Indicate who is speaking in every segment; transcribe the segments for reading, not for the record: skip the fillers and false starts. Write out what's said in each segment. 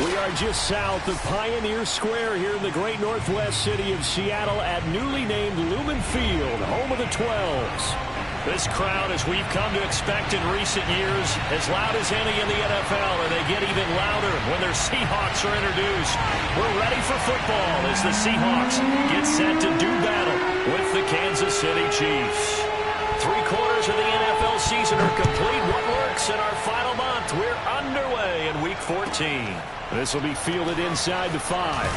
Speaker 1: We are just south of Pioneer Square here in the great northwest city of Seattle at newly named Lumen Field, home of the 12s. This crowd, as we've come to expect in recent years, as loud as any in the NFL, and they get even louder when their Seahawks are introduced. We're ready for football as the Seahawks get set to do battle with the Kansas City Chiefs. 3/4 of the NFL season are complete. What works in our final month? We're underway in Week 14. This will be fielded inside the 5.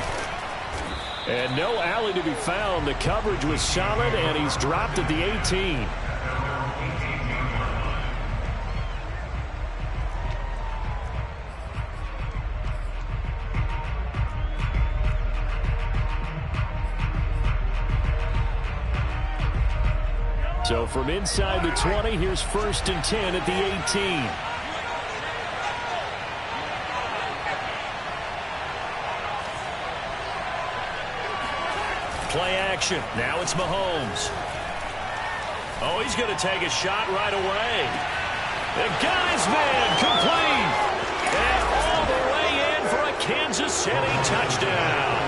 Speaker 1: And no alley to be found. The coverage was solid, and he's dropped at the 18. So from inside the 20, here's 1st and 10 at the 18. Play action. Now it's Mahomes. Oh, he's going to take a shot right away. They got his man complete. And all the way in for a Kansas City touchdown.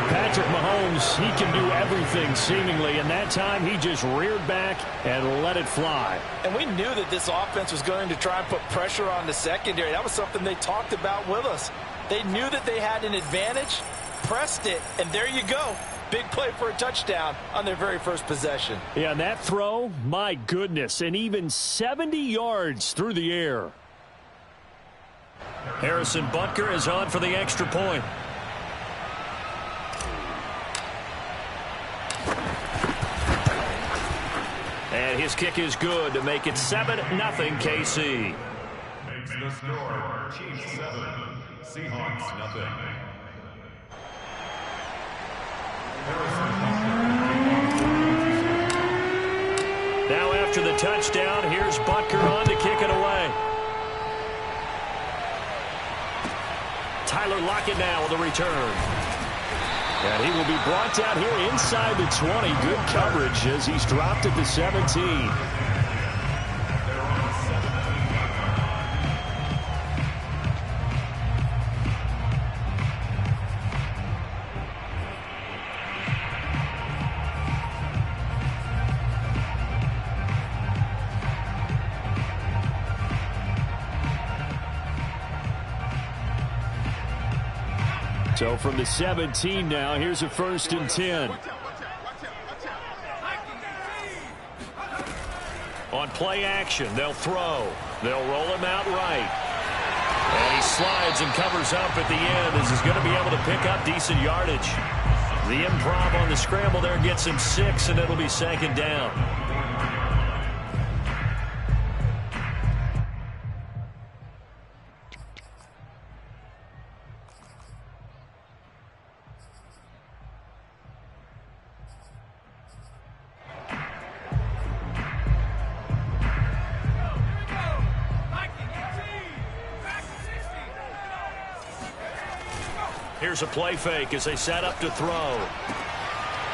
Speaker 1: Patrick Mahomes, he can do everything seemingly, and that time he just reared back and let it fly.
Speaker 2: And we knew that this offense was going to try and put pressure on the secondary. That was something they talked about with us. They knew that they had an advantage, pressed it, and there you go. Big play for a touchdown on their very first possession.
Speaker 1: Yeah, and that throw, my goodness, and even 70 yards through the air. Harrison Butker is on for the extra point. And his kick is good to make it 7-0 KC.
Speaker 3: Makes the score Chiefs 7, Seahawks nothing.
Speaker 1: Now after the touchdown, here's Butker on to kick it away. Tyler Lockett now with the return. And he will be brought down here inside the 20. Good coverage as he's dropped at the 17. So from the 17 now, here's a 1st and 10. On play action, they'll throw. They'll roll him out right. And he slides and covers up at the end as he's going to be able to pick up decent yardage. The improv on the scramble there gets him 6, and it'll be 2nd down. Here's a play fake as they set up to throw.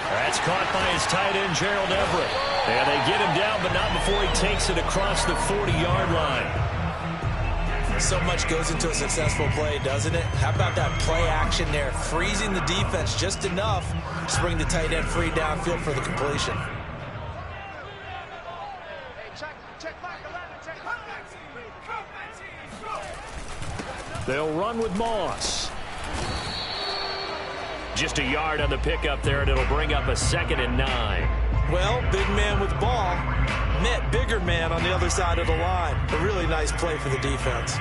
Speaker 1: That's caught by his tight end, Gerald Everett. And they get him down, but not before he takes it across the 40-yard line.
Speaker 2: So much goes into a successful play, doesn't it? How about that play action there, freezing the defense just enough to bring the tight end free downfield for the completion.
Speaker 1: They'll run with Moss. Just a yard on the pickup there, and it'll bring up a 2nd and 9.
Speaker 2: Well, big man with ball met bigger man on the other side of the line. A really nice play for the defense.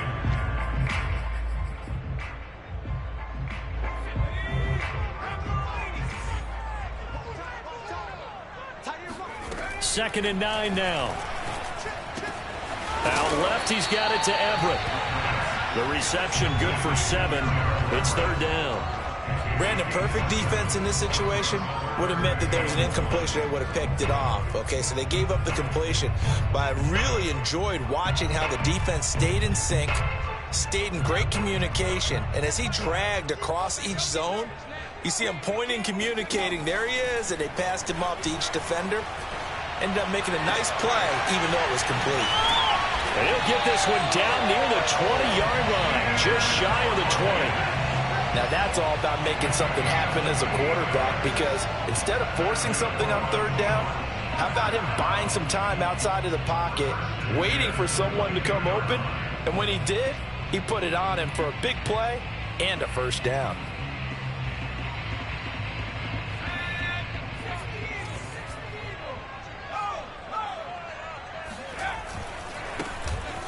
Speaker 1: Second and 9 now. Out left, he's got it to Everett. The reception good for 7. It's 3rd down.
Speaker 2: Brandon, perfect defense in this situation would have meant that there was an incompletion. They would have picked it off. Okay, so they gave up the completion. But I really enjoyed watching how the defense stayed in sync, stayed in great communication. And as he dragged across each zone, you see him pointing, communicating. There he is, and they passed him up to each defender. Ended up making a nice play, even though it was complete.
Speaker 1: And he'll get this one down near the 20-yard line. just shy of the 20.
Speaker 2: Now that's all about making something happen as a quarterback, because instead of forcing something on third down, how about him buying some time outside of the pocket, waiting for someone to come open, and when he did, he put it on him for a big play and a first down.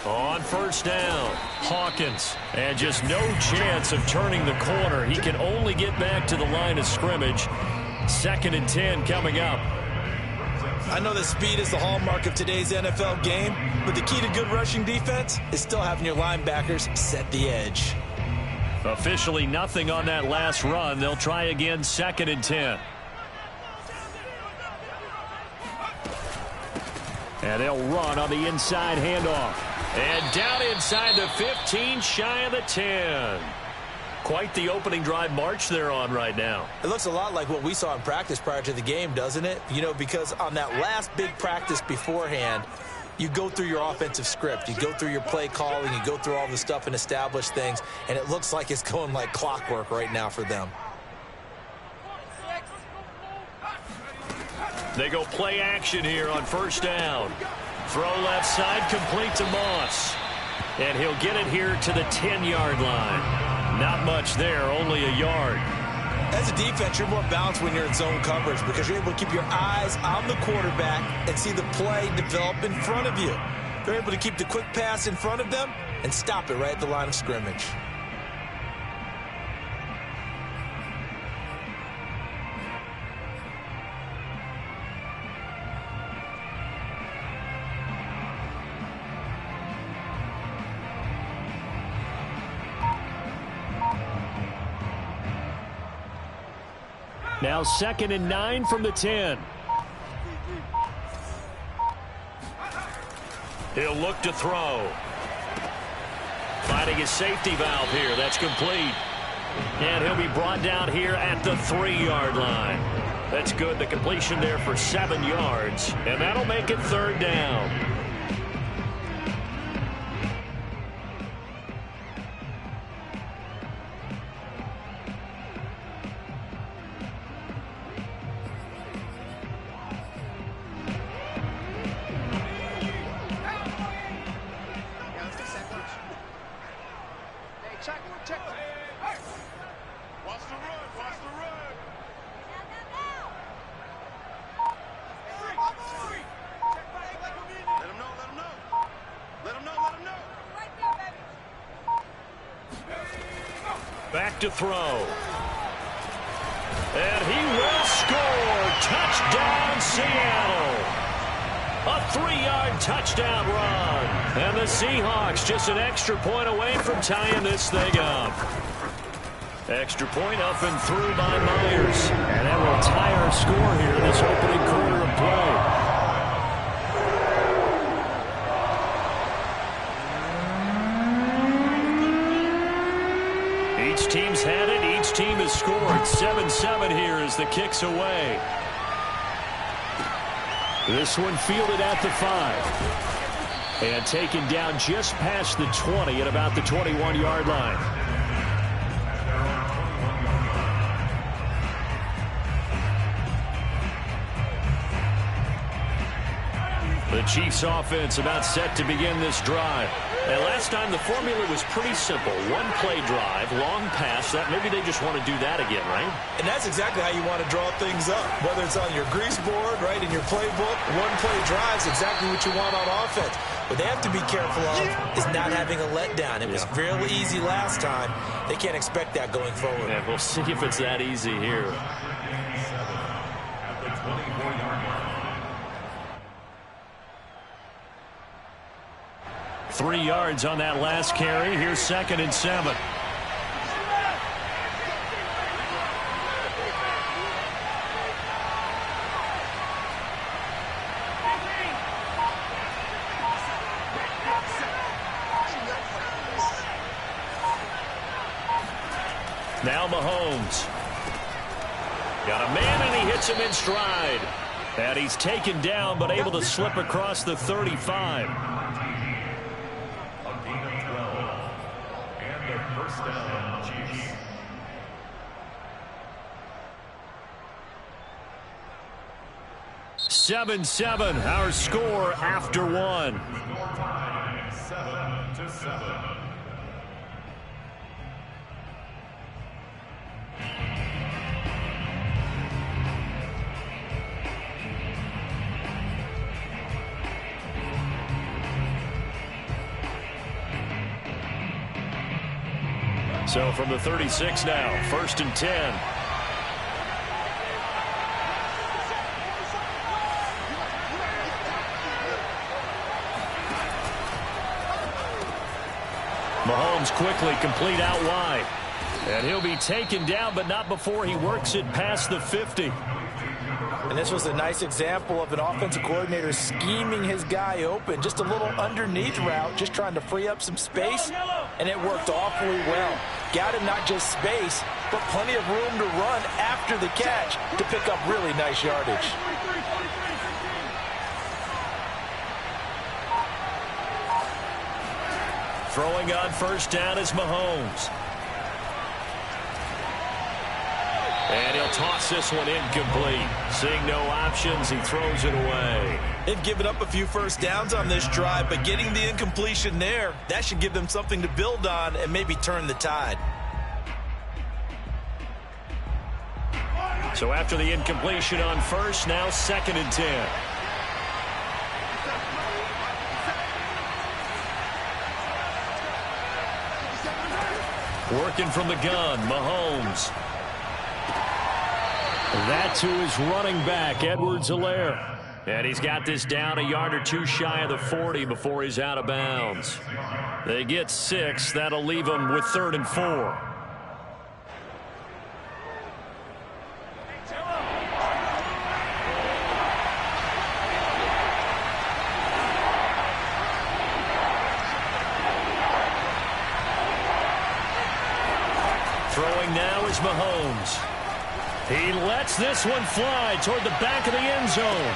Speaker 1: On first down, Hawkins, and just no chance of turning the corner. He can only get back to the line of scrimmage. 2nd and 10 coming up.
Speaker 2: I know that speed is the hallmark of today's NFL game, but the key to good rushing defense is still having your linebackers set the edge.
Speaker 1: Officially nothing on that last run. They'll try again, 2nd and 10. And they'll run on the inside handoff. And down inside the 15, shy of the 10. Quite the opening drive march they're on right now.
Speaker 2: It looks a lot like what we saw in practice prior to the game, doesn't it? You know, because on that last big practice beforehand, you go through your offensive script. You go through your play calling. You go through all the stuff and establish things. And it looks like it's going like clockwork right now for them.
Speaker 1: They go play action here on first down. Throw left side, complete to Moss. And he'll get it here to the 10-yard line. Not much there, only a yard.
Speaker 2: As a defense, you're more balanced when you're in zone coverage because you're able to keep your eyes on the quarterback and see the play develop in front of you. They're able to keep the quick pass in front of them and stop it right at the line of scrimmage.
Speaker 1: Now 2nd and 9 from the 10. He'll look to throw. Finding his safety valve here. That's complete. And he'll be brought down here at the 3-yard line. That's good. The completion there for 7 yards. And that'll make it 3rd down. Back to throw. And he will score. Touchdown, Seattle. A 3-yard touchdown run. And the Seahawks just an extra point away from tying this thing up. Extra point up and through by Myers. And that will tie our score here in this opening quarter of play. Each team's had it. Each team has scored. 7-7 here as the kick's away. This one fielded at the 5. And taken down just past the 20 at about the 21-yard line. The Chiefs offense about set to begin this drive. And last time the formula was pretty simple. One play drive, long pass. That maybe they just want to do that again, right?
Speaker 2: And that's exactly how you want to draw things up. Whether it's on your grease board, right, in your playbook, one play drive is exactly what you want on offense. What they have to be careful of is not having a letdown. It was fairly easy last time. They can't expect that going forward.
Speaker 1: Yeah, we'll see if it's that easy here. 3 yards on that last carry. Here's 2nd and 7. Now Mahomes. Got a man and he hits him in stride. And he's taken down but able to slip across the 35.
Speaker 3: First down, Chiefs.
Speaker 1: 7-7, our score after one.
Speaker 3: Score time, 7-7.
Speaker 1: So from the 36 now, 1st and 10. Mahomes quickly complete out wide. And he'll be taken down, but not before he works it past the 50.
Speaker 2: And this was a nice example of an offensive coordinator scheming his guy open. Just a little underneath route, just trying to free up some space, and it worked awfully well. Got him not just space, but plenty of room to run after the catch to pick up really nice yardage.
Speaker 1: Throwing on 1st down is Mahomes. And he'll toss this one incomplete. Seeing no options, he throws it away.
Speaker 2: They've given up a few 1st downs on this drive, but getting the incompletion there, that should give them something to build on and maybe turn the tide.
Speaker 1: So after the incompletion on 1st, now 2nd and 10. Working from the gun, Mahomes. That to his running back, Edwards-Helaire. And he's got this down a yard or two shy of the 40 before he's out of bounds. They get 6. That'll leave them with 3rd and 4. Throwing now is Mahomes. He lets this one fly toward the back of the end zone.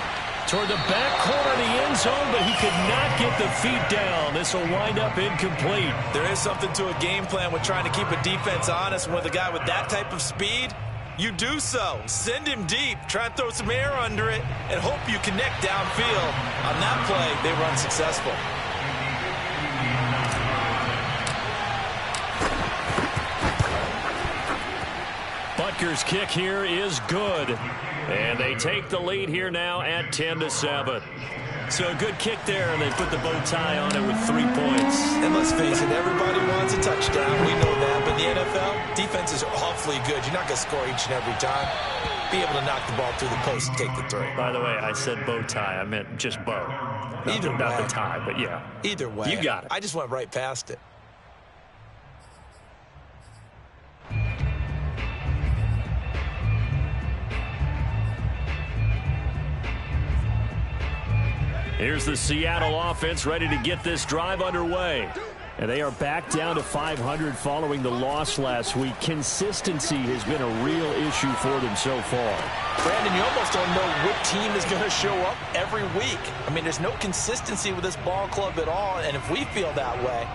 Speaker 1: Toward the back corner of the end zone, but he could not get the feet down. This will wind up incomplete.
Speaker 2: There is something to a game plan with trying to keep a defense honest. With a guy with that type of speed, you do so. Send him deep, try and throw some air under it, and hope you connect downfield. On that play, they run successful.
Speaker 1: Butker's kick here is good. And they take the lead here now at 10-7. So a good kick there, and they put the bow tie on it with 3 points.
Speaker 2: And let's face it, everybody wants a touchdown. We know that. But in the NFL, defenses are awfully good. You're not going to score each and every time. Be able to knock the ball through the post and take the 3.
Speaker 1: By the way, I said bow tie. I meant just bow. Not the tie, but yeah.
Speaker 2: Either way.
Speaker 1: You got it.
Speaker 2: I just went right past it.
Speaker 1: Here's the Seattle offense ready to get this drive underway. And they are back down to 500 following the loss last week. Consistency has been a real issue for them so far.
Speaker 2: Brandon, you almost don't know what team is going to show up every week. I mean, there's no consistency with this ball club at all, and if we feel that way,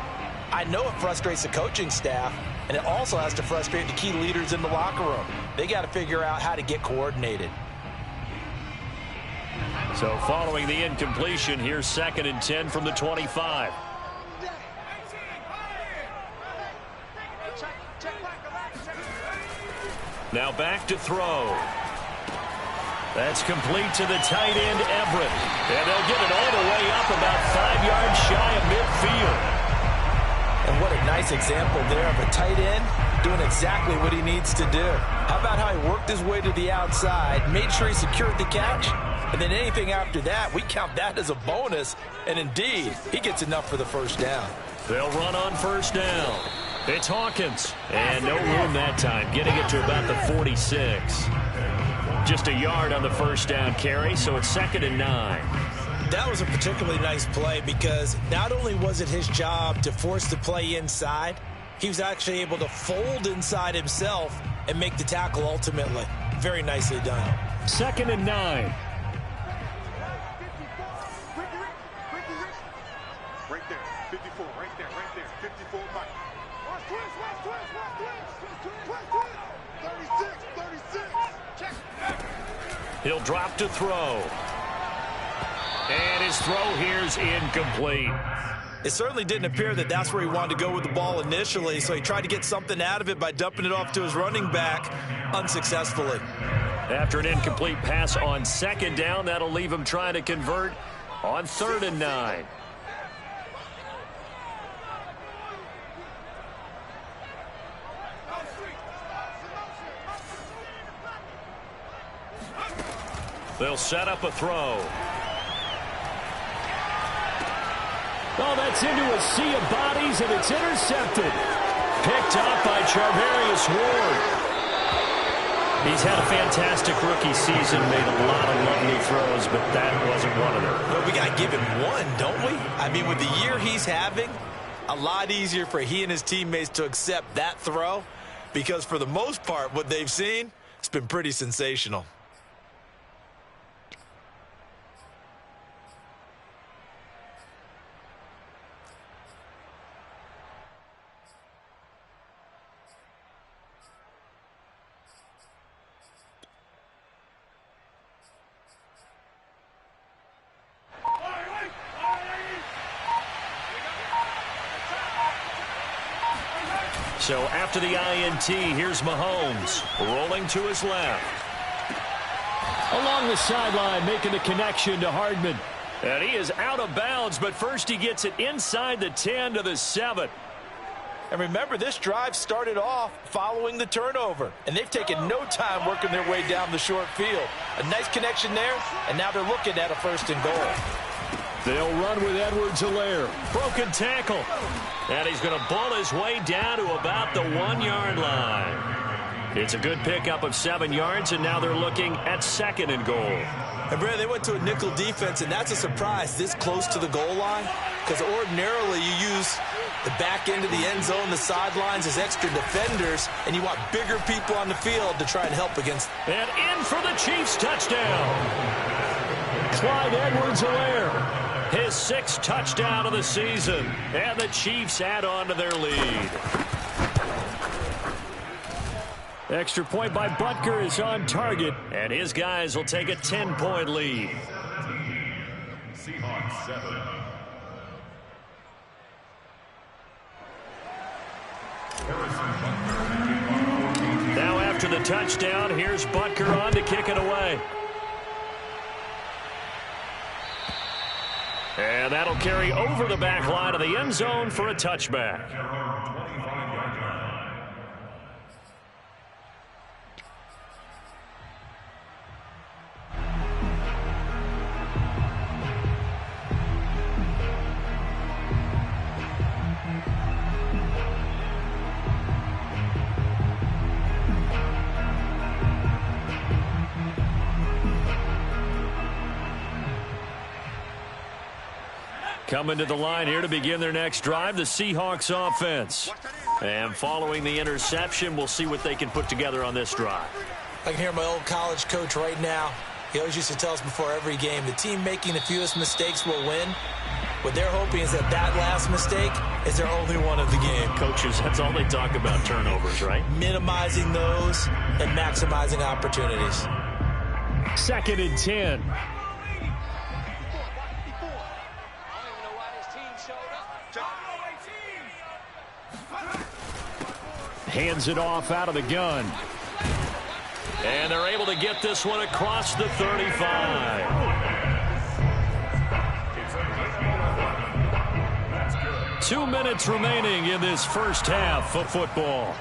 Speaker 2: I know it frustrates the coaching staff, and it also has to frustrate the key leaders in the locker room. They got to figure out how to get coordinated.
Speaker 1: So following the incompletion, here's 2nd and 10 from the 25. Now back to throw. That's complete to the tight end, Everett. And they'll get it all the way up about 5 yards shy of midfield.
Speaker 2: And what a nice example there of a tight end doing exactly what he needs to do. How about how he worked his way to the outside, made sure he secured the catch, and then anything after that, we count that as a bonus. And indeed, he gets enough for the 1st down.
Speaker 1: They'll run on 1st down. It's Hawkins. And no room that time, getting it to about the 46. Just a yard on the 1st down carry, so it's 2nd and 9.
Speaker 2: That was a particularly nice play because not only was it his job to force the play inside, he was actually able to fold inside himself and make the tackle ultimately. Very nicely done.
Speaker 1: 2nd and 9.
Speaker 4: Right there, 54, right there, 54, Mike. Watch twist,
Speaker 1: He'll drop to throw. And his throw here's incomplete.
Speaker 2: It certainly didn't appear that that's where he wanted to go with the ball initially, so he tried to get something out of it by dumping it off to his running back unsuccessfully.
Speaker 1: After an incomplete pass on second down, that'll leave him trying to convert on 3rd and 9. They'll set up a throw.
Speaker 4: Oh, that's into a sea of bodies, and it's intercepted.
Speaker 1: Picked up by Charvarius Ward. He's had a fantastic rookie season, made a lot of lovely throws, but that wasn't one of them.
Speaker 2: Well, we got to give him one, don't we? I mean, with the year he's having, a lot easier for he and his teammates to accept that throw, because for the most part, what they've seen, it's been pretty sensational.
Speaker 1: So after the INT, here's Mahomes rolling to his left.
Speaker 4: Along the sideline, making the connection to Hardman.
Speaker 1: And he is out of bounds, but first he gets it inside the 10 to the 7.
Speaker 2: And remember, this drive started off following the turnover, and they've taken no time working their way down the short field. A nice connection there, and now they're looking at a 1st and goal.
Speaker 4: They'll run with Edwards-Helaire.
Speaker 1: Broken tackle. And he's going to ball his way down to about the 1-yard line. It's a good pickup of 7 yards, and now they're looking at 2nd and goal.
Speaker 2: And, Brad, they went to a nickel defense, and that's a surprise this close to the goal line, because ordinarily you use the back end of the end zone, the sidelines as extra defenders, and you want bigger people on the field to try and help against.
Speaker 1: And in for the Chiefs touchdown.
Speaker 4: Clyde Edwards-Helaire.
Speaker 1: His 6th touchdown of the season. And the Chiefs add on to their lead. Extra point by Butker is on target. And his guys will take a 10-point lead.
Speaker 3: Seahawks 7.
Speaker 1: Now after the touchdown, here's Butker on to kick it away. And that'll carry over the back line of the end zone for a touchback. Coming to the line here to begin their next drive, the Seahawks offense. And following the interception, we'll see what they can put together on this drive.
Speaker 2: I can hear my old college coach right now. He always used to tell us before every game, the team making the fewest mistakes will win. What they're hoping is that that last mistake is their only one of the game.
Speaker 1: Coaches, that's all they talk about, turnovers, right?
Speaker 2: Minimizing those and maximizing opportunities.
Speaker 4: 2nd and 10. Hands it off out of the gun.
Speaker 1: And they're able to get this one across the 35. 2 minutes remaining in this first half of football.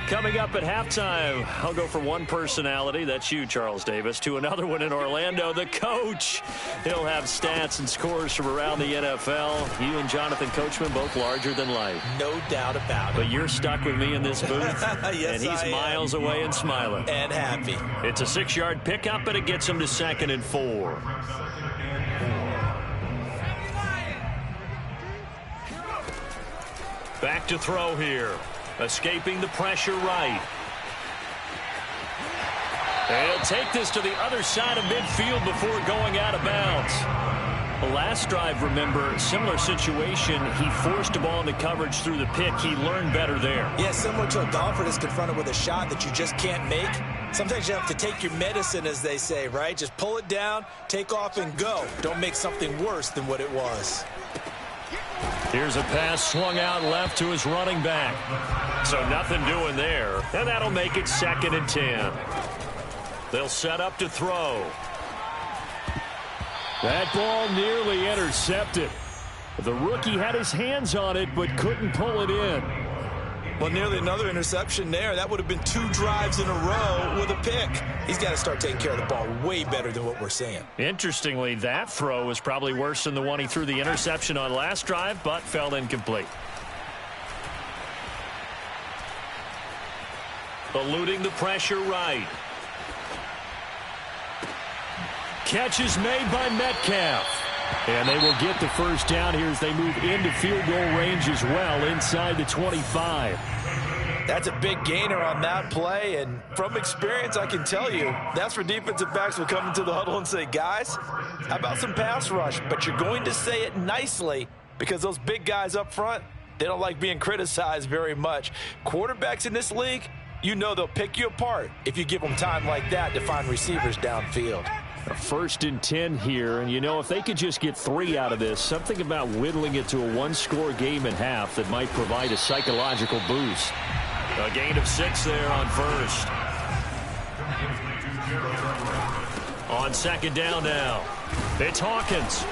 Speaker 1: Coming up at halftime, I'll go from one personality, that's you, Charles Davis, to another one in Orlando, the coach. He'll have stats and scores from around the NFL. You and Jonathan Coachman, both larger than life.
Speaker 2: No doubt about it.
Speaker 1: But you're stuck with me in this booth,
Speaker 2: yes,
Speaker 1: and he's miles away and smiling.
Speaker 2: And happy.
Speaker 1: It's a 6-yard pickup, and it gets him to 2nd and 4. Back to throw here. Escaping the pressure right. And he'll take this to the other side of midfield before going out of bounds. The last drive, remember, similar situation. He forced a ball into coverage through the pick. He learned better there.
Speaker 2: Yeah, similar to a golfer that's confronted with a shot that you just can't make. Sometimes you have to take your medicine, as they say, right? Just pull it down, take off, and go. Don't make something worse than what it was.
Speaker 1: Here's a pass swung out left to his running back. So nothing doing there. And that'll make it 2nd and 10. They'll set up to throw.
Speaker 4: That ball nearly intercepted. The rookie had his hands on it but couldn't pull it in.
Speaker 2: Well, nearly another interception there. That would have been 2 drives in a row with a pick. He's got to start taking care of the ball way better than what we're seeing.
Speaker 1: Interestingly, that throw was probably worse than the one he threw the interception on last drive, but fell incomplete. Eluding the pressure right.
Speaker 4: Catch is made by Metcalf. And they will get the first down here as they move into field goal range as well, inside the 25.
Speaker 2: That's a big gainer on that play, and from experience, I can tell you, that's where defensive backs will come into the huddle and say, guys, how about some pass rush? But you're going to say it nicely because those big guys up front, they don't like being criticized very much. Quarterbacks in this league, you know they'll pick you apart if you give them time like that to find receivers downfield.
Speaker 4: A 1st and 10 here, and you know, if they could just get 3 out of this, something about whittling it to a 1-score game at half that might provide a psychological boost.
Speaker 1: A gain of 6 there on 1st. On 2nd down now, it's Hawkins.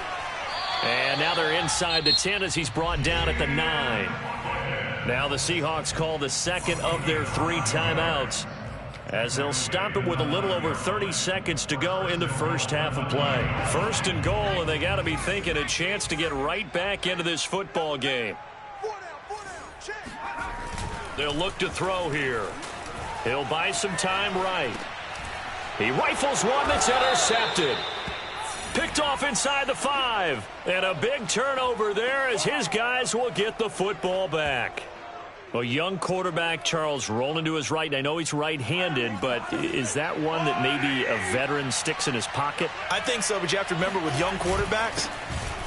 Speaker 1: And now they're inside the 10 as he's brought down at the 9. Now the Seahawks call the 2nd of their 3 timeouts, as they'll stop it with a little over 30 seconds to go in the first half of play. 1st and goal, and they got to be thinking a chance to get right back into this football game. They'll look to throw here. He'll buy some time right. He rifles one that's intercepted. Picked off inside the 5. And a big turnover there as his guys will get the football back. A young quarterback, Charles, rolling to his right. I know he's right-handed, but is that one that maybe a veteran sticks in his pocket?
Speaker 2: I think so, but you have to remember with young quarterbacks,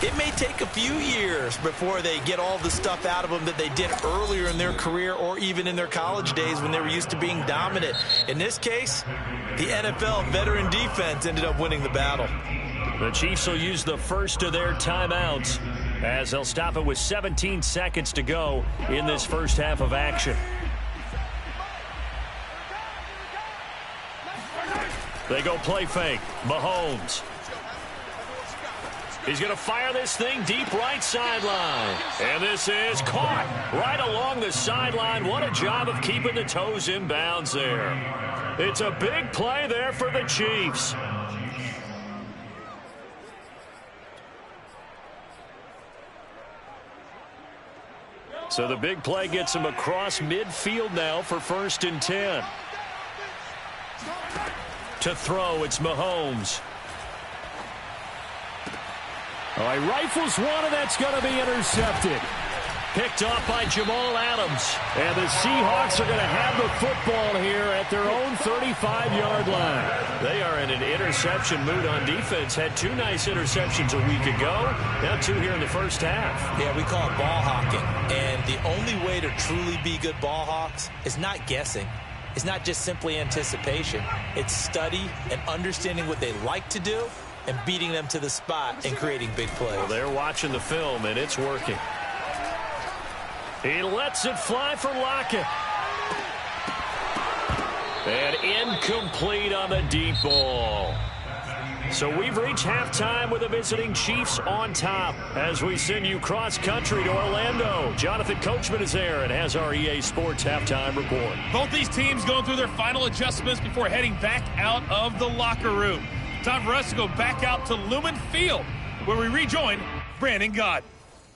Speaker 2: it may take a few years before they get all the stuff out of them that they did earlier in their career or even in their college days when they were used to being dominant. In this case, the NFL veteran defense ended up winning the battle.
Speaker 1: The Chiefs will use the first of their timeouts as they'll stop it with 17 seconds to go in this first half of action. They go play fake. Mahomes. He's going to fire this thing deep right sideline. And this is caught right along the sideline. What a job of keeping the toes in bounds there. It's a big play there for the Chiefs. So the big play gets him across midfield now for 1st and 10. To throw, it's Mahomes.
Speaker 4: Oh, he rifles one, and that's going to be intercepted.
Speaker 1: Picked off by Jamal Adams.
Speaker 4: And the Seahawks are going to have the football here at their own 35-yard line.
Speaker 1: They are in an interception mood on defense. Had 2 nice interceptions a week ago. Now 2 here in the first half.
Speaker 2: Yeah, we call it ball hawking. And the only way to truly be good ball hawks is not guessing. It's not just simply anticipation. It's study and understanding what they like to do and beating them to the spot and creating big plays.
Speaker 1: Well, they're watching the film, and it's working. He lets it fly for Lockett. And incomplete on the deep ball. So we've reached halftime with the visiting Chiefs on top as we send you cross-country to Orlando. Jonathan Coachman is there and has our EA Sports halftime report.
Speaker 5: Both these teams going through their final adjustments before heading back out of the locker room. Time for us to go back out to Lumen Field, where we rejoin Brandon Gott.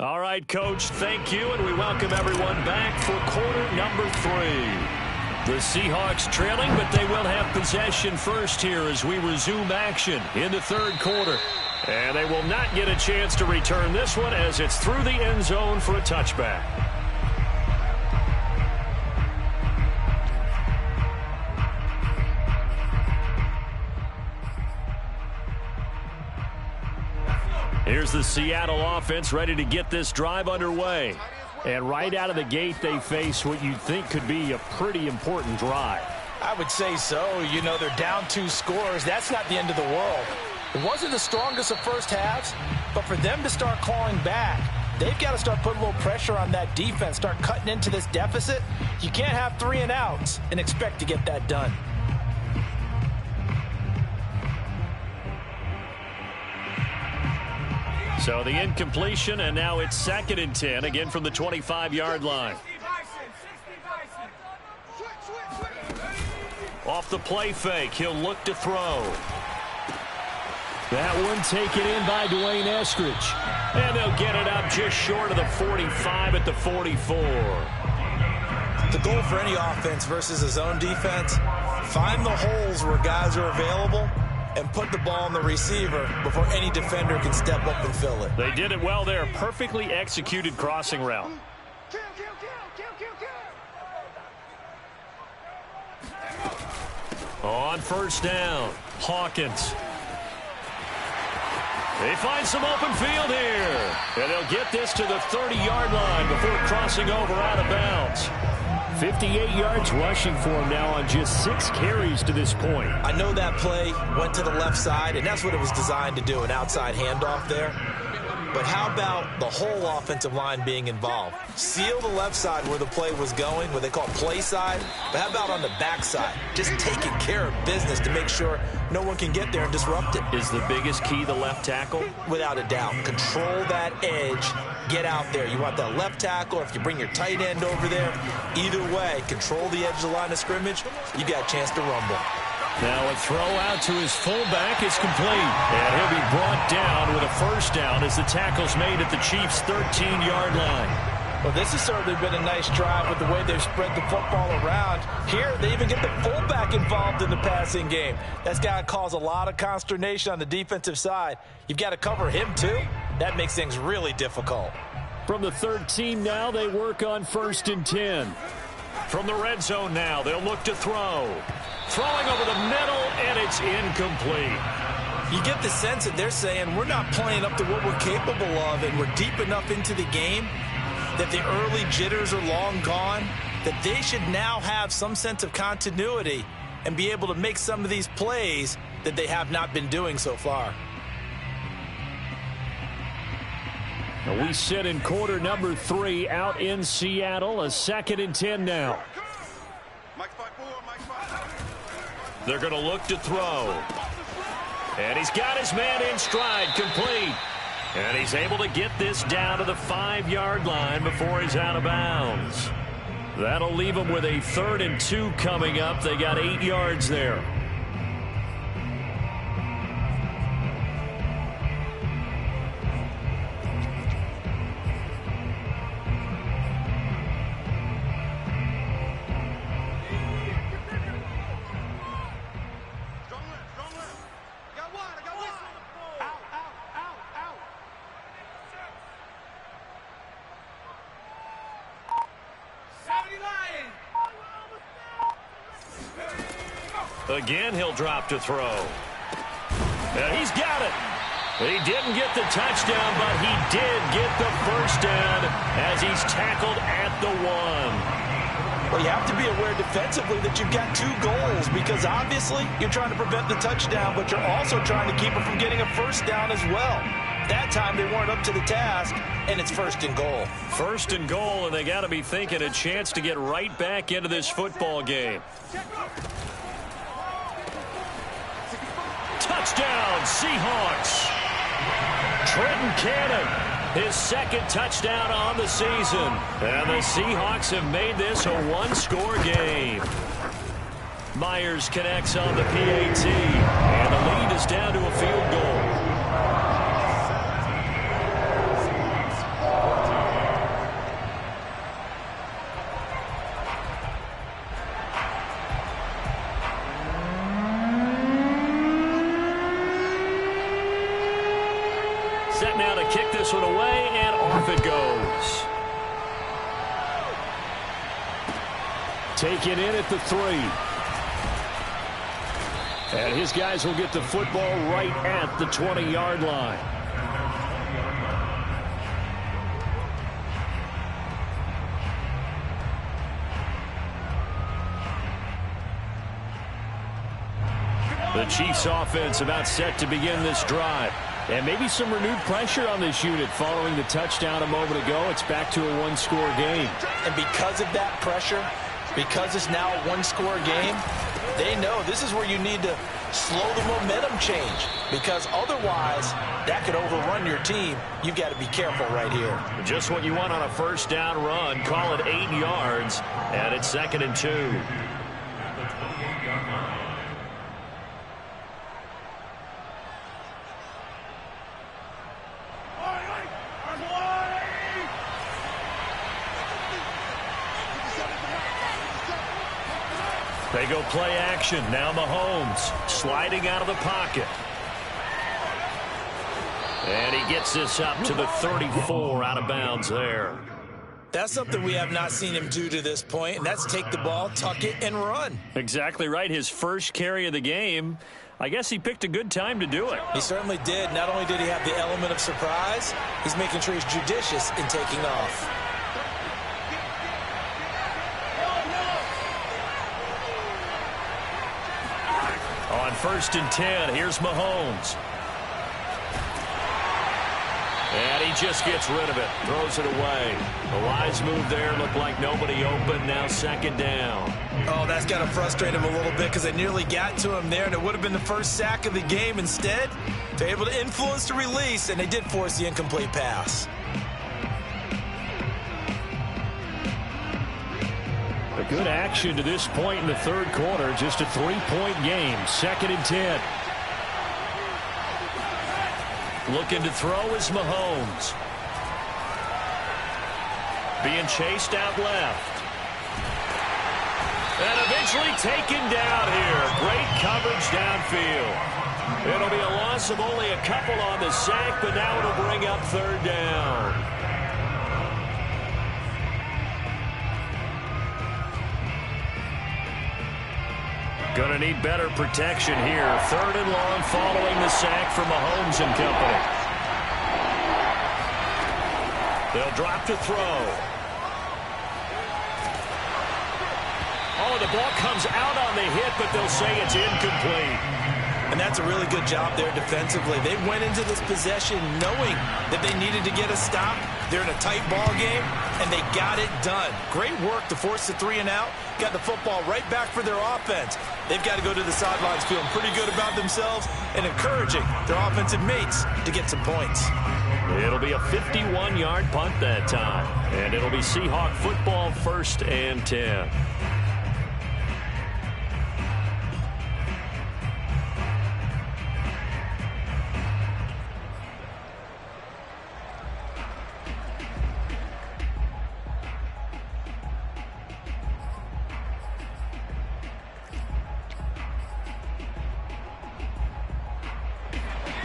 Speaker 1: All right, Coach, thank you, and we welcome everyone back for quarter number 3. The Seahawks trailing, but they will have possession first here as we resume action in the 3rd quarter. And they will not get a chance to return this one as it's through the end zone for a touchback.
Speaker 4: Here's the Seattle offense ready to get this drive underway.
Speaker 1: And right out of the gate, they face what you'd think could be a pretty important drive.
Speaker 2: I would say so. You know, they're down 2 scores. That's not the end of the world. It wasn't the strongest of first halves, but for them to start clawing back, they've got to start putting a little pressure on that defense, start cutting into this deficit. You can't have 3 and outs and expect to get that done.
Speaker 4: So the incompletion, and now it's 2nd and 10, again from the 25-yard line. Off the play fake, he'll look to throw.
Speaker 1: That one taken in by Dwayne Eskridge.
Speaker 4: And they'll get it up just short of the 45 at the 44.
Speaker 2: The goal for any offense versus a zone defense, find the holes where guys are available and put the ball on the receiver before any defender can step up and fill it.
Speaker 4: They did it well there. Perfectly executed crossing route. On first down, Hawkins. They find some open field here. And they'll get this to the 30-yard line before crossing over out of bounds.
Speaker 1: 58 yards rushing for him now on just 6 carries to this point.
Speaker 2: I know that play went to the left side, and that's what it was designed to do, an outside handoff there. But how about the whole offensive line being involved? Seal the left side where the play was going, what they call play side. But how about on the back side? Just taking care of business to make sure no one can get there and disrupt it.
Speaker 4: Is the biggest key the left tackle?
Speaker 2: Without a doubt. Control that edge. Get out there. You want that left tackle, or if you bring your tight end over there, either way, control the edge of the line of scrimmage, you got a chance to rumble.
Speaker 4: Now a throw out to his fullback is complete. And he'll be brought down with a first down as the tackle's made at the Chiefs' 13-yard line.
Speaker 2: Well, this has certainly been a nice drive with the way they've spread the football around. Here, they even get the fullback involved in the passing game. That's got to cause a lot of consternation on the defensive side. You've got to cover him, too. That makes things really difficult.
Speaker 1: From the 13 now, they work on 1st and 10.
Speaker 4: From the red zone now, they'll look to throw. Throwing over the middle, and it's incomplete.
Speaker 2: You get the sense that they're saying we're not playing up to what we're capable of, and we're deep enough into the game that the early jitters are long gone, that they should now have some sense of continuity and be able to make some of these plays that they have not been doing so far.
Speaker 1: We sit in quarter number 3 out in Seattle, a 2nd and 10 now.
Speaker 4: They're going to look to throw. And he's got his man in stride, complete. And he's able to get this down to the 5-yard line before he's out of bounds. That'll leave him with a 3rd and 2 coming up. They got 8 yards there. Again, he'll drop to throw. And he's got it. He didn't get the touchdown, but he did get the first down as he's tackled at the 1.
Speaker 2: Well, you have to be aware defensively that you've got 2 goals because obviously you're trying to prevent the touchdown, but you're also trying to keep it from getting a first down as well. That time they weren't up to the task, and it's 1st and goal.
Speaker 4: 1st and goal, and they got to be thinking a chance to get right back into this football game. Touchdown, Seahawks. Trenton Cannon, his 2nd touchdown on the season. And the Seahawks have made this a 1-score game. Myers connects on the PAT, and the lead is down to a field goal. Set now to kick this one away, and off it goes.
Speaker 1: Taken in at the 3. And his guys will get the football right at the 20-yard line. The Chiefs offense about set to begin this drive. And maybe some renewed pressure on this unit following the touchdown a moment ago. It's back to a one-score game.
Speaker 2: And because of that pressure, because it's now a one-score game, they know this is where you need to slow the momentum change, because otherwise that could overrun your team. You've got to be careful right here.
Speaker 4: Just what you want on a first down run. Call it 8 yards, and it's 2nd and 2. They go play action. Now Mahomes sliding out of the pocket. And he gets this up to the 34 out of bounds there.
Speaker 2: That's something we have not seen him do to this point, and that's take the ball, tuck it, and run.
Speaker 1: Exactly right. His first carry of the game. I guess he picked a good time to do it.
Speaker 2: He certainly did. Not only did he have the element of surprise, he's making sure he's judicious in taking off.
Speaker 1: On 1st and 10, here's Mahomes. And he just gets rid of it, throws it away. A wise move there, looked like nobody open, now 2nd down.
Speaker 2: Oh, that's got to frustrate him a little bit, because they nearly got to him there, and it would have been the first sack of the game. Instead, they're able to influence the release, and they did force the incomplete pass.
Speaker 1: A good action to this point in the third quarter. Just a 3-point game. 2nd and 10. Looking to throw is Mahomes. Being chased out left. And eventually taken down here. Great coverage downfield. It'll be a loss of only a couple on the sack, but now it'll bring up 3rd down. Going to need better protection here. 3rd and long following the sack from Mahomes and company. They'll drop to throw. Oh, the ball comes out on the hit, but they'll say it's incomplete.
Speaker 2: And that's a really good job there defensively. They went into this possession knowing that they needed to get a stop. They're in a tight ball game, and they got it done. Great work to force the 3 and out. Got the football right back for their offense. They've got to go to the sidelines feeling pretty good about themselves and encouraging their offensive mates to get some points.
Speaker 1: It'll be a 51-yard punt that time. And it'll be Seahawk football, 1st and 10.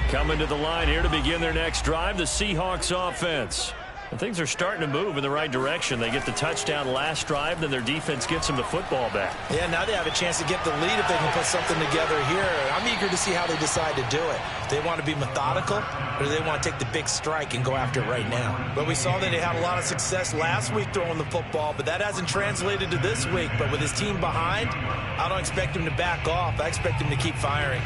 Speaker 1: Coming to the line here to begin their next drive, the Seahawks offense. And things are starting to move in the right direction. They get the touchdown last drive, then their defense gets them the football back.
Speaker 2: Yeah, now they have a chance to get the lead if they can put something together here. I'm eager to see how they decide to do it. Do they want to be methodical, or do they want to take the big strike and go after it right now? But we saw that they had a lot of success last week throwing the football, but that hasn't translated to this week. But with his team behind, I don't expect him to back off. I expect him to keep firing.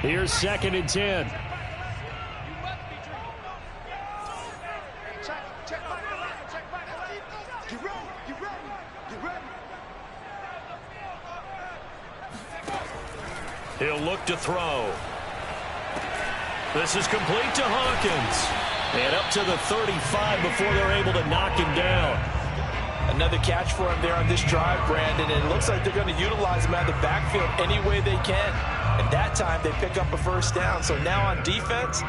Speaker 1: Here's 2nd and 10. He'll look to throw. This is complete to Hawkins. And up to the 35 before they're able to knock him down.
Speaker 2: Another catch for him there on this drive, Brandon, and it looks like they're going to utilize him out of the backfield any way they can. And that time they pick up a 1st down. So now on defense,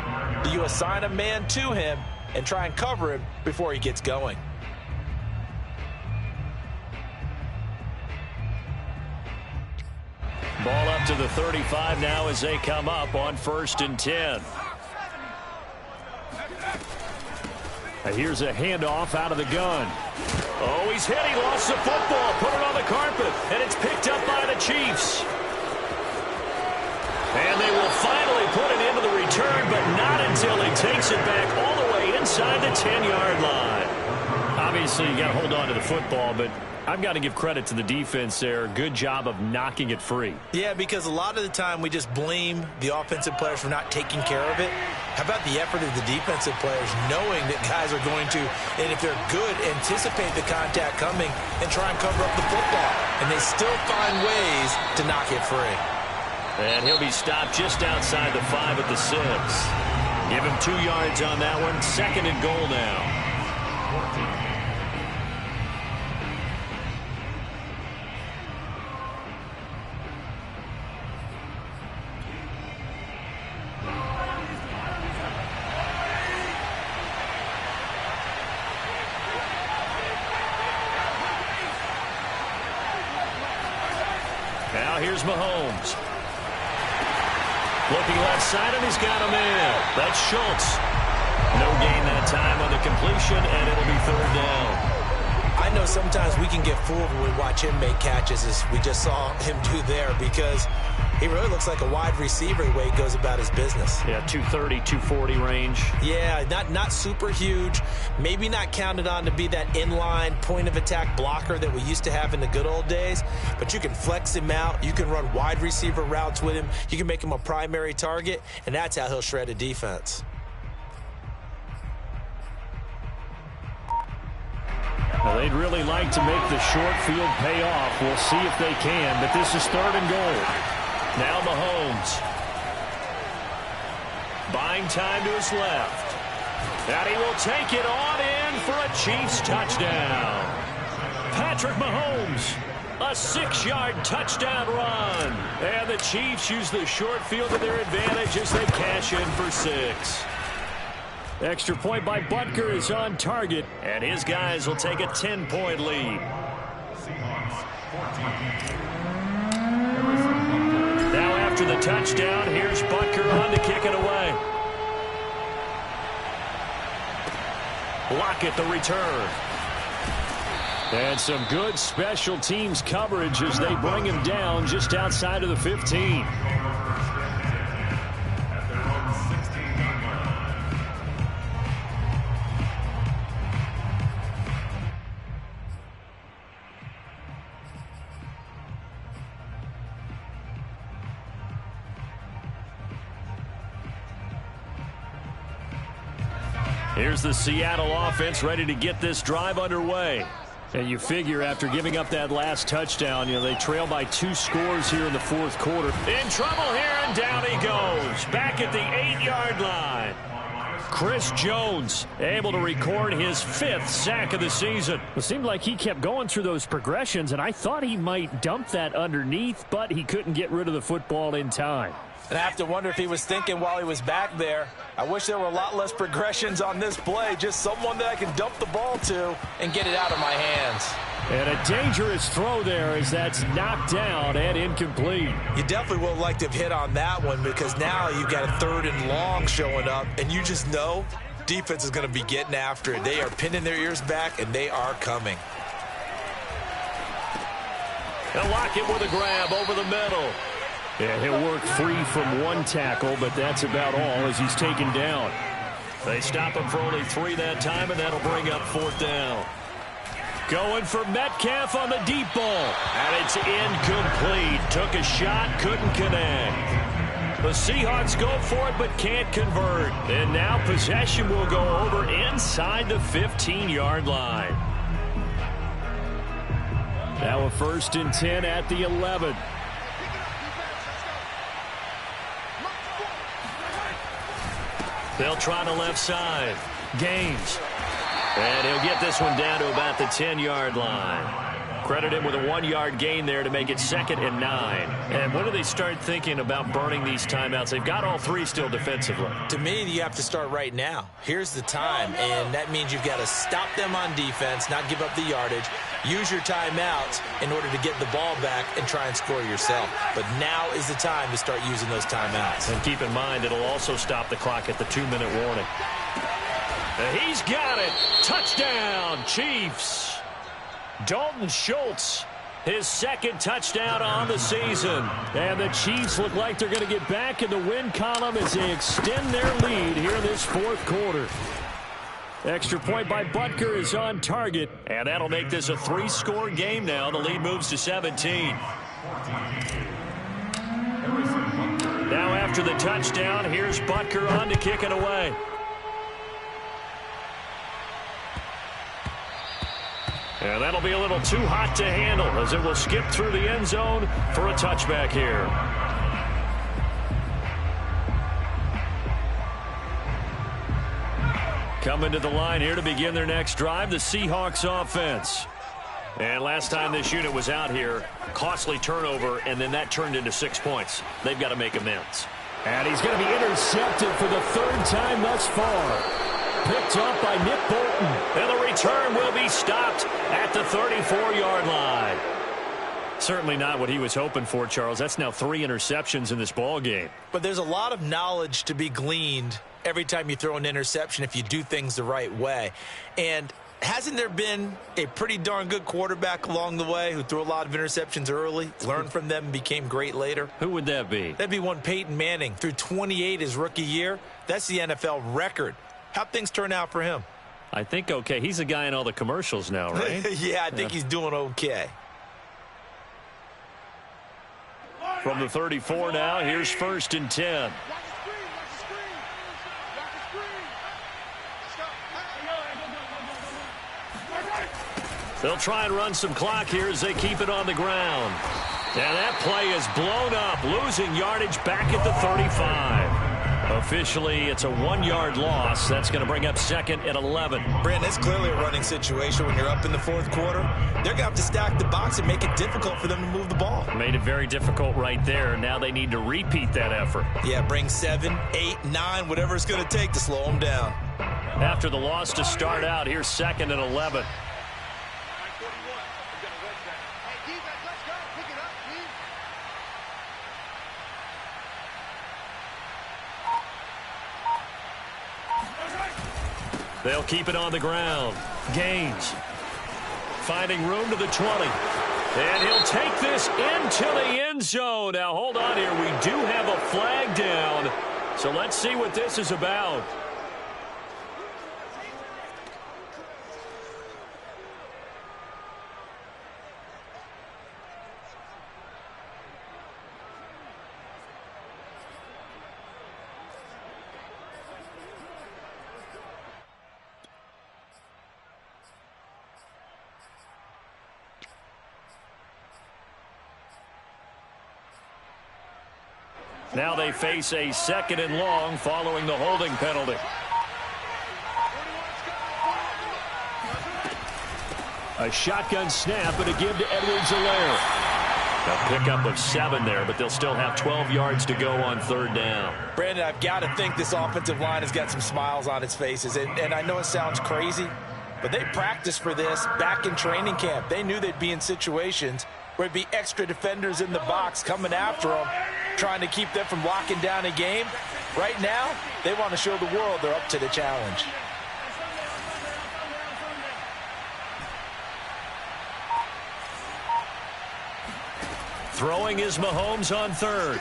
Speaker 2: do you assign a man to him and try and cover him before he gets going?
Speaker 1: Ball up to the 35 now as they come up on 1st and 10. Here's a handoff out of the gun. Oh, he's hit. He lost the football. Put it on the carpet. And it's picked up by the Chiefs. And they will finally put it into the return, but not until he takes it back all the way inside the 10-yard line. Obviously, you got to hold on to the football, but I've got to give credit to the defense there. Good job of knocking it free.
Speaker 2: Yeah, because a lot of the time we just blame the offensive players for not taking care of it. How about the effort of the defensive players knowing that guys are going to, and if they're good, anticipate the contact coming and try and cover up the football. And they still find ways to knock it free.
Speaker 4: And he'll be stopped just outside the 5 at the 6. Give him 2 yards on that one. 2nd and goal now. Now here's Mahomes. Looking left side, and he's got him in. That's Schultz. No gain that time on the completion, and it'll be 3rd down.
Speaker 2: I know sometimes we can get fooled when we watch him make catches, as we just saw him do there, because he really looks like a wide receiver the way he goes about his business.
Speaker 1: Yeah, 230, 240 range.
Speaker 2: Yeah, not super huge. Maybe not counted on to be that inline point-of-attack blocker that we used to have in the good old days. But you can flex him out. You can run wide receiver routes with him. You can make him a primary target, and that's how he'll shred a defense.
Speaker 1: Well, they'd really like to make the short field pay off. We'll see if they can, but this is 3rd and goal. Now Mahomes. Buying time to his left. And he will take it on in for a Chiefs touchdown. Patrick Mahomes, a 6-yard touchdown run. And the Chiefs use the short field to their advantage as they cash in for 6. Extra point by Butker is on target, and his guys will take a 10-point lead. Now after the touchdown, here's Butker on to kick it away. Lockett the return. And some good special teams coverage as they bring him down just outside of the 15. Here's the Seattle offense ready to get this drive underway. And you figure after giving up that last touchdown, they trail by 2 scores here in the 4th quarter. In trouble here, and down he goes. Back at the 8-yard line. Chris Jones able to record his 5th sack of the season. It seemed like he kept going through those progressions, and I thought he might dump that underneath, but he couldn't get rid of the football in time.
Speaker 2: And I have to wonder if he was thinking while he was back there, I wish there were a lot less progressions on this play, just someone that I can dump the ball to and get it out of my hands.
Speaker 1: And a dangerous throw there as that's knocked down and incomplete.
Speaker 2: You definitely would have liked to have hit on that one, because now you've got a 3rd and long showing up, and you just know defense is going to be getting after it. They are pinning their ears back, and they are coming.
Speaker 4: And Lockett with a grab over the middle.
Speaker 1: Yeah, he'll work free from 1 tackle, but that's about all as he's taken down.
Speaker 4: They stop him for only 3 that time, and that'll bring up 4th down.
Speaker 1: Going for Metcalf on the deep ball.
Speaker 4: And it's incomplete. Took a shot, couldn't connect.
Speaker 1: The Seahawks go for it, but can't convert. And now possession will go over inside the 15-yard line. Now a 1st and 10 at the 11.
Speaker 4: They'll try the left side.
Speaker 1: Gaines.
Speaker 4: And he'll get this one down to about the 10-yard line. Credit him with a 1-yard gain there to make it 2nd and 9.
Speaker 1: And when do they start thinking about burning these timeouts? They've got all 3 still defensively.
Speaker 2: To me, you have to start right now. Here's the time, and that means you've got to stop them on defense, not give up the yardage, use your timeouts in order to get the ball back and try and score yourself. But now is the time to start using those timeouts.
Speaker 1: And keep in mind, it'll also stop the clock at the 2-minute warning. He's got it. Touchdown, Chiefs. Dalton Schultz, his 2nd touchdown on the season. And the Chiefs look like they're going to get back in the win column as they extend their lead here in this 4th quarter. Extra point by Butker is on target.
Speaker 4: And that'll make this a 3-score game now. The lead moves to 17. Now after the touchdown, here's Butker on to kick it away. And that'll be a little too hot to handle as it will skip through the end zone for a touchback here. Coming to the line here to begin their next drive, the Seahawks offense. And last time this unit was out here, costly turnover, and then that turned into 6 points. They've got to make amends.
Speaker 1: And he's going to be intercepted for the 3rd time thus far. Picked up by Nick Bolton.
Speaker 4: And the return will be stopped at the 34-yard line. Certainly not what he was hoping for, Charles. That's now 3 interceptions in this ball game.
Speaker 2: But there's a lot of knowledge to be gleaned every time you throw an interception if you do things the right way. And hasn't there been a pretty darn good quarterback along the way who threw a lot of interceptions early, learned from them, and became great later?
Speaker 4: Who would that be?
Speaker 2: That'd be one Peyton Manning. Threw 28 his rookie year. That's the NFL record. How'd things turn out for him?
Speaker 4: I think okay. He's a guy in all the commercials now, right?
Speaker 2: Yeah, I think he's doing okay.
Speaker 4: From the 34 now, here's 1st and 10. They'll try and run some clock here as they keep it on the ground. And that play is blown up, losing yardage back at the 35. Officially, it's a 1-yard loss. That's going to bring up 2nd and 11.
Speaker 2: Brandon, it's clearly a running situation when you're up in the 4th quarter. They're going to have to stack the box and make it difficult for them to move the ball.
Speaker 4: Made it very difficult right there. Now they need to repeat that effort.
Speaker 2: Yeah, bring 7, 8, 9, whatever it's going to take to slow them down.
Speaker 4: After the loss to start out, here's 2nd and 11. They'll keep it on the ground. Gaines finding room to the 20. And he'll take this into the end zone. Now, hold on here. We do have a flag down. So let's see what this is about. Now they face a 2nd and long following the holding penalty. A shotgun snap and a give to Edwards-Helaire. A pickup of 7 there, but they'll still have 12 yards to go on 3rd down.
Speaker 2: Brandon, I've got to think this offensive line has got some smiles on its faces. And I know it sounds crazy, but they practiced for this back in training camp. They knew they'd be in situations where there'd be extra defenders in the box coming after them, trying to keep them from locking down a game. Right now, they want to show the world they're up to the challenge.
Speaker 4: Throwing is Mahomes on 3rd.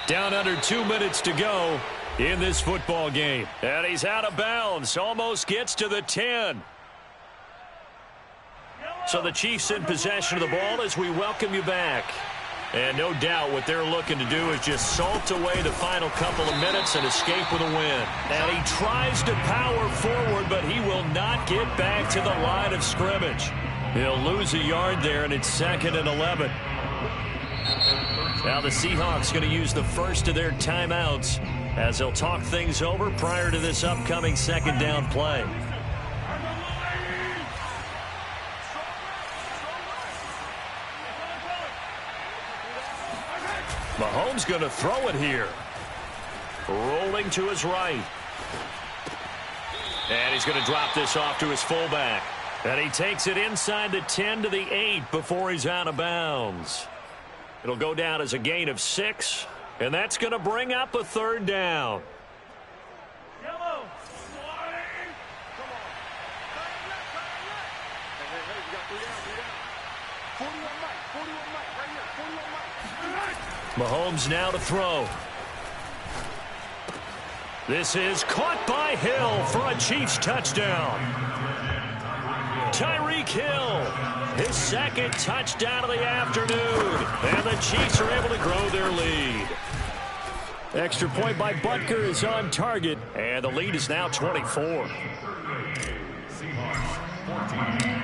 Speaker 4: Down under 2 minutes to go in this football game. And he's out of bounds. Almost gets to the 10. So the Chiefs in possession of the ball as we welcome you back. And no doubt what they're looking to do is just salt away the final couple of minutes and escape with a win. And he tries to power forward, but he will not get back to the line of scrimmage. He'll lose a yard there, and it's 2nd and 11. Now the Seahawks going to use the first of their timeouts as they'll talk things over prior to this upcoming 2nd down play. Mahomes going to throw it here. Rolling to his right. And he's going to drop this off to his fullback. And he takes it inside the 10 to the 8 before he's out of bounds. It'll go down as a gain of 6. And that's going to bring up a 3rd down. Mahomes now to throw. This is caught by Hill for a Chiefs touchdown. Tyreek Hill, his second touchdown of the afternoon. And the Chiefs are able to grow their lead.
Speaker 1: Extra point by Butker is on target.
Speaker 4: And the lead is now 24.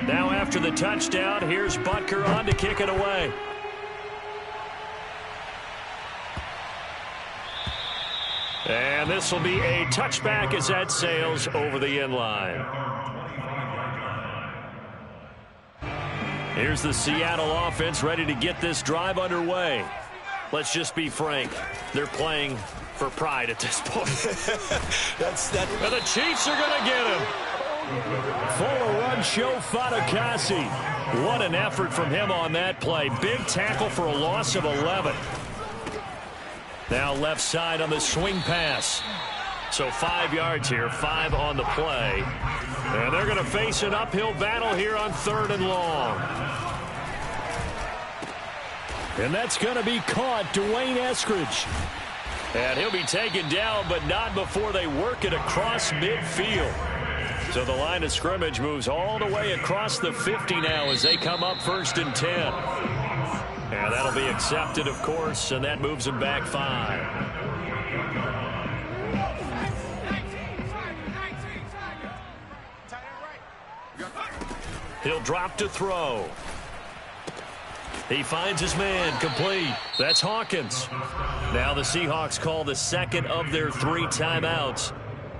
Speaker 4: Now after the touchdown, here's Butker on to kick it away. And this will be a touchback as that sails over the end line. Here's the Seattle offense ready to get this drive underway. Let's just be frank. They're playing for pride at this point. And the Chiefs are going to get him.
Speaker 1: Full run show Fatukasi. What an effort from him on that play. Big tackle for a loss of 11. Now left side on the swing pass. So 5 yards here, 5 on the play. And they're going to face an uphill battle here on 3rd and long. And that's going to be caught, Dwayne Eskridge.
Speaker 4: And he'll be taken down, but not before they work it across midfield. So the line of scrimmage moves all the way across the 50 now as they come up 1st and 10. And that'll be accepted, of course, and that moves them back 5. He'll drop to throw. He finds his man, complete. That's Hawkins. Now the Seahawks call the second of their 3 timeouts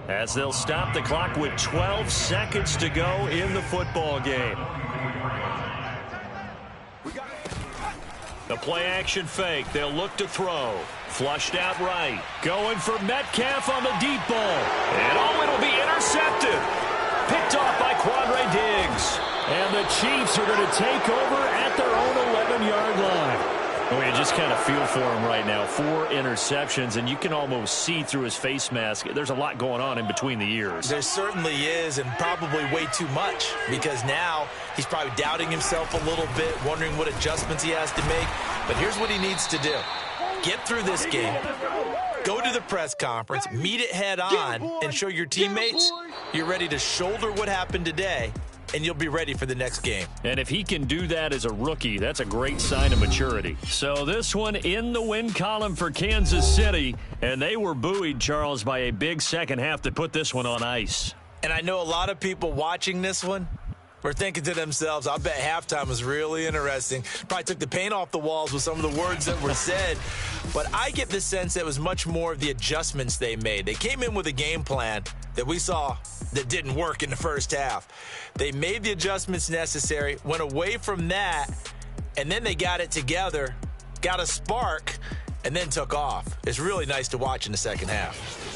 Speaker 4: as they'll stop the clock with 12 seconds to go in the football game. The play-action fake. They'll look to throw. Flushed out right. Going for Metcalf on the deep ball. And it'll be intercepted. Picked off by Quandre Diggs.
Speaker 1: And the Chiefs are going to take over at their own 11-yard line.
Speaker 4: Oh, you just kind of feel for him right now. 4 interceptions, and you can almost see through his face mask. There's a lot going on in between the ears.
Speaker 2: There certainly is, and probably way too much, because now he's probably doubting himself a little bit, wondering what adjustments he has to make. But here's what he needs to do. Get through this game, go to the press conference, meet it head on, and show your teammates you're ready to shoulder what happened today, and you'll be ready for the next game.
Speaker 4: And if he can do that as a rookie, that's a great sign of maturity. So this one in the win column for Kansas City, and they were buoyed, Charles, by a big second half to put this one on ice.
Speaker 2: And I know a lot of people watching this one were thinking to themselves, I bet halftime was really interesting. Probably took the paint off the walls with some of the words that were said. But I get the sense that it was much more of the adjustments they made. They came in with a game plan that we saw that didn't work in the first half. They made the adjustments necessary, went away from that, and then they got it together, got a spark, and then took off. It's really nice to watch in the second half.